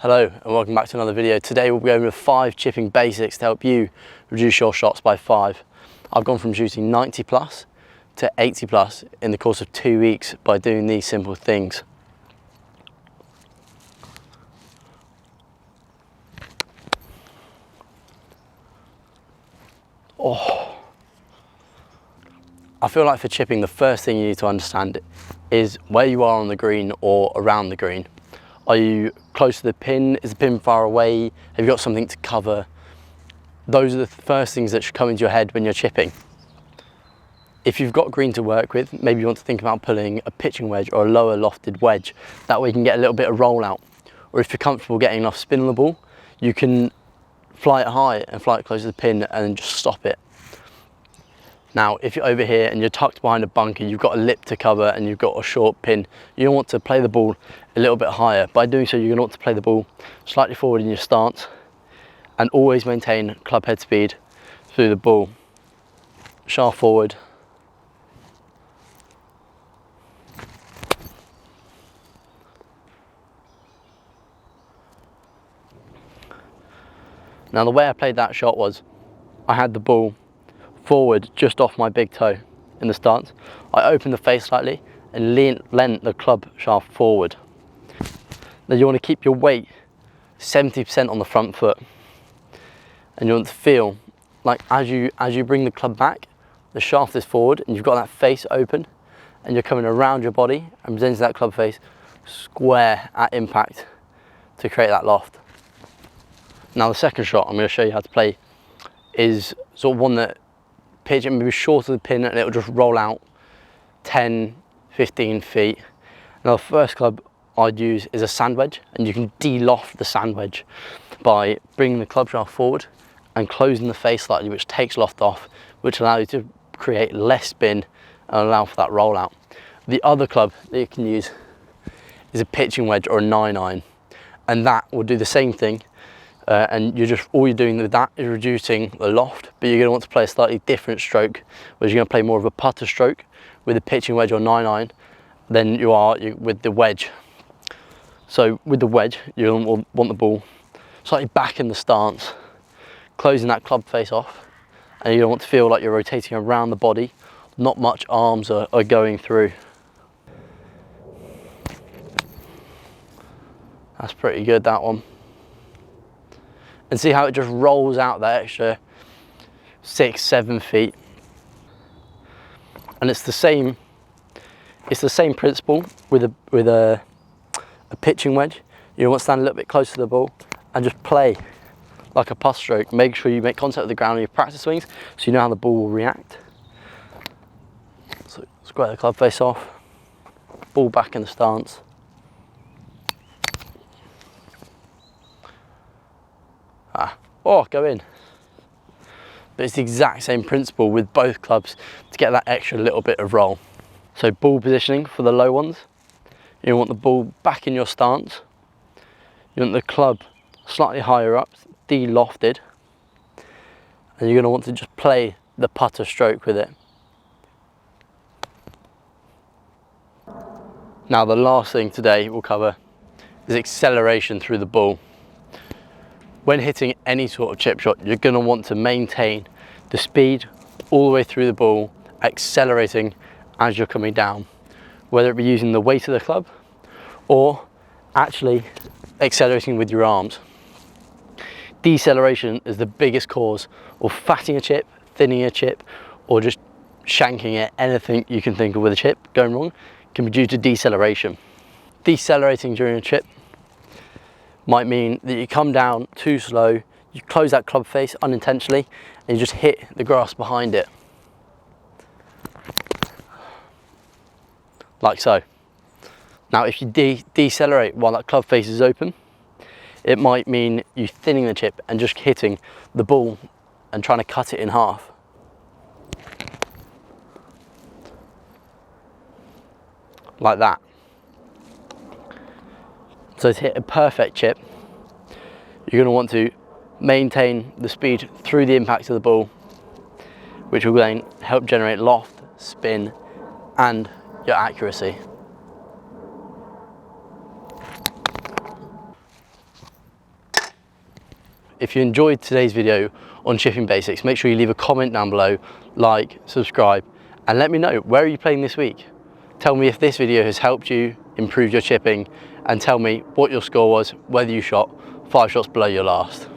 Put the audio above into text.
Hello and welcome back to another video. Today we'll be going over 5 chipping basics to help you reduce your shots by 5. I've gone from shooting 90 plus to 80 plus in the course of 2 weeks by doing these simple things. I feel like for chipping, the first thing you need to understand is where you are on the green or around the green. Are you close to the pin? Is the pin far away? Have you got something to cover? Those are the first things that should come into your head when you're chipping. If you've got green to work with, maybe you want to think about pulling a pitching wedge or a lower lofted wedge. That way you can get a little bit of rollout. Or if you're comfortable getting enough spin on the ball, you can fly it high and fly it close to the pin and just stop it. Now, if you're over here and you're tucked behind a bunker, you've got a lip to cover and you've got a short pin, you want to play the ball a little bit higher. By doing so, you're going to want to play the ball slightly forward in your stance and always maintain club head speed through the ball. Shaft forward. Now, the way I played that shot was I had the ball forward just off my big toe in the stance. I opened the face slightly and leant the club shaft forward. Now you want to keep your weight 70% on the front foot, and you want to feel like as you bring the club back, the shaft is forward and you've got that face open and you're coming around your body and presenting that club face square at impact to create that loft. Now the second shot I'm going to show you how to play is sort of one that pitch it maybe short of the pin and it'll just roll out 10-15 feet. Now the first club I'd use is a sand wedge, and you can de-loft the sand wedge by bringing the club shaft forward and closing the face slightly, which takes loft off, which allows you to create less spin and allow for that rollout. The other club that you can use is a pitching wedge or a 9-iron, and that will do the same thing. And all you're doing with that is reducing the loft, but you're going to want to play a slightly different stroke, whereas you're going to play more of a putter stroke with a pitching wedge or 9-iron than you are with the wedge. So with the wedge, you'll want the ball slightly back in the stance, closing that club face off, and you want to feel like you're rotating around the body, not much arms are going through. That's pretty good, that one. And see how it just rolls out that extra 6-7 feet. And it's the same principle with a pitching wedge. You want to stand a little bit closer to the ball and just play like a putt stroke. Make sure you make contact with the ground in your practice swings so you know how the ball will react. So square the club face off, ball back in the stance. Go in. But it's the exact same principle with both clubs to get that extra little bit of roll. So ball positioning for the low ones, you want the ball back in your stance, you want the club slightly higher up, de-lofted, and you're going to want to just play the putter stroke with it. Now the last thing today we'll cover is acceleration through the ball. When hitting any sort of chip shot, you're going to want to maintain the speed all the way through the ball, accelerating as you're coming down, whether it be using the weight of the club or actually accelerating with your arms. Deceleration is the biggest cause of fatting a chip, thinning a chip, or just shanking it. Anything you can think of with a chip going wrong can be due to deceleration. Decelerating during a chip might mean that you come down too slow, you close that club face unintentionally, and you just hit the grass behind it. Like so. Now if you decelerate while that club face is open, it might mean you thinning the chip and just hitting the ball and trying to cut it in half. Like that. So to hit a perfect chip, you're going to want to maintain the speed through the impact of the ball, which will then help generate loft, spin, and your accuracy. if you enjoyed today's video on chipping basics, make sure you leave a comment down below, like, subscribe, and let me know, where are you playing this week? Tell me if this video has helped you improve your chipping, and tell me what your score was, whether you shot 5 shots below your last.